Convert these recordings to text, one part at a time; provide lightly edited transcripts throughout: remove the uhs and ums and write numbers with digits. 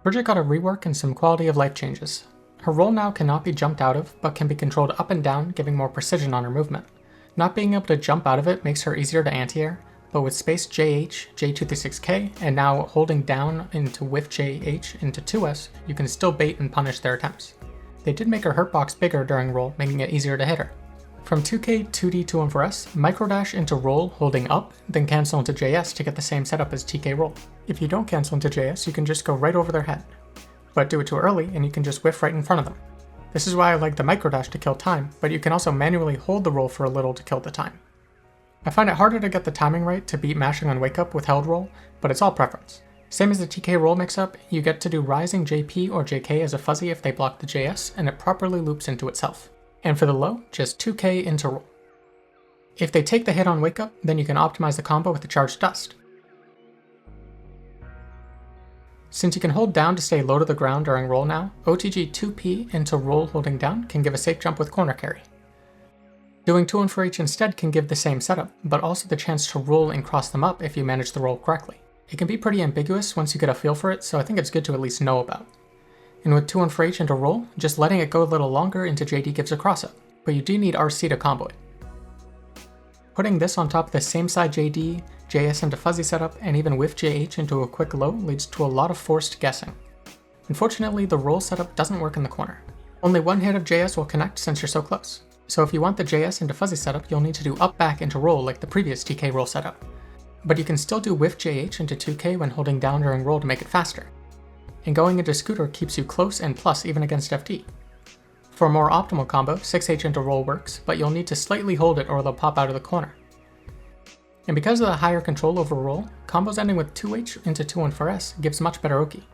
Bridget got a rework and some quality of life changes. Her roll now cannot be jumped out of, but can be controlled up and down, giving more precision on her movement. Not being able to jump out of it makes her easier to anti-air, but with space JH, J236K, and now holding down into whiff JH into 2S, you can still bait and punish their attempts. They did make her hurt box bigger during roll, making it easier to hit her. From 2K 2D to 1-4S, microdash into roll holding up, then cancel into JS to get the same setup as TK roll. If you don't cancel into JS, you can just go right over their head. But do it too early and you can just whiff right in front of them. This is why I like the microdash to kill time, but you can also manually hold the roll for a little to kill the time. I find it harder to get the timing right to beat mashing on wake up with held roll, but it's all preference. Same as the TK roll mix-up, you get to do rising JP or JK as a fuzzy if they block the JS, and it properly loops into itself. And for the low, just 2K into roll. If they take the hit on wake up, then you can optimize the combo with the charged dust. Since you can hold down to stay low to the ground during roll now, OTG 2P into roll holding down can give a safe jump with corner carry. Doing 2-1-4H instead can give the same setup, but also the chance to roll and cross them up if you manage the roll correctly. It can be pretty ambiguous once you get a feel for it, so I think it's good to at least know about. And with 2-1-4H into roll, just letting it go a little longer into JD gives a cross up, but you do need RC to combo it. Putting this on top of the same side JD, JS into fuzzy setup, and even whiff JH into a quick low leads to a lot of forced guessing. Unfortunately, the roll setup doesn't work in the corner. Only one hit of JS will connect since you're so close. So if you want the JS into fuzzy setup, you'll need to do up back into roll like the previous TK roll setup. But you can still do whiff JH into 2K when holding down during roll to make it faster. And going into scooter keeps you close and plus even against FD. For a more optimal combo, 6H into roll works, but you'll need to slightly hold it or they'll pop out of the corner. And because of the higher control over roll, combos ending with 2H into 2-1-4S gives much better Oki.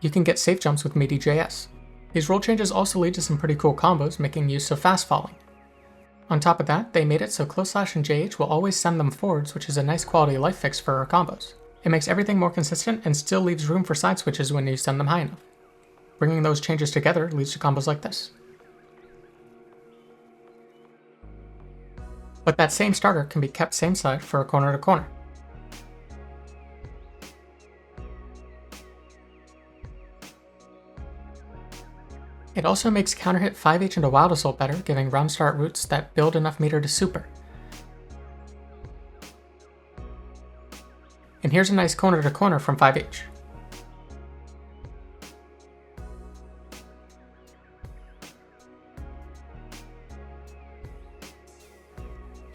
You can get safe jumps with meaty JS. These roll changes also lead to some pretty cool combos, making use of fast falling. On top of that, they made it so close slash and JH will always send them forwards, which is a nice quality of life fix for our combos. It makes everything more consistent and still leaves room for side switches when you send them high enough. Bringing those changes together leads to combos like this. But that same starter can be kept same side for a corner to corner. It also makes counter hit 5H into Wild Assault better, giving round start routes that build enough meter to super. And here's a nice corner to corner from 5H.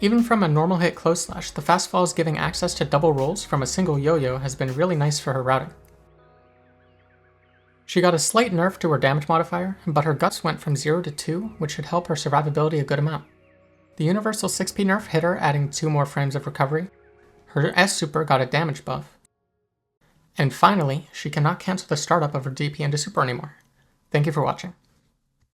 Even from a normal hit close slash, the fast falls giving access to double rolls from a single yo-yo has been really nice for her routing. She got a slight nerf to her damage modifier, but her guts went from 0 to 2, which should help her survivability a good amount. The universal 6P nerf hit her, adding 2 more frames of recovery. Her S super got a damage buff. And finally, she cannot cancel the startup of her DP into super anymore. Thank you for watching.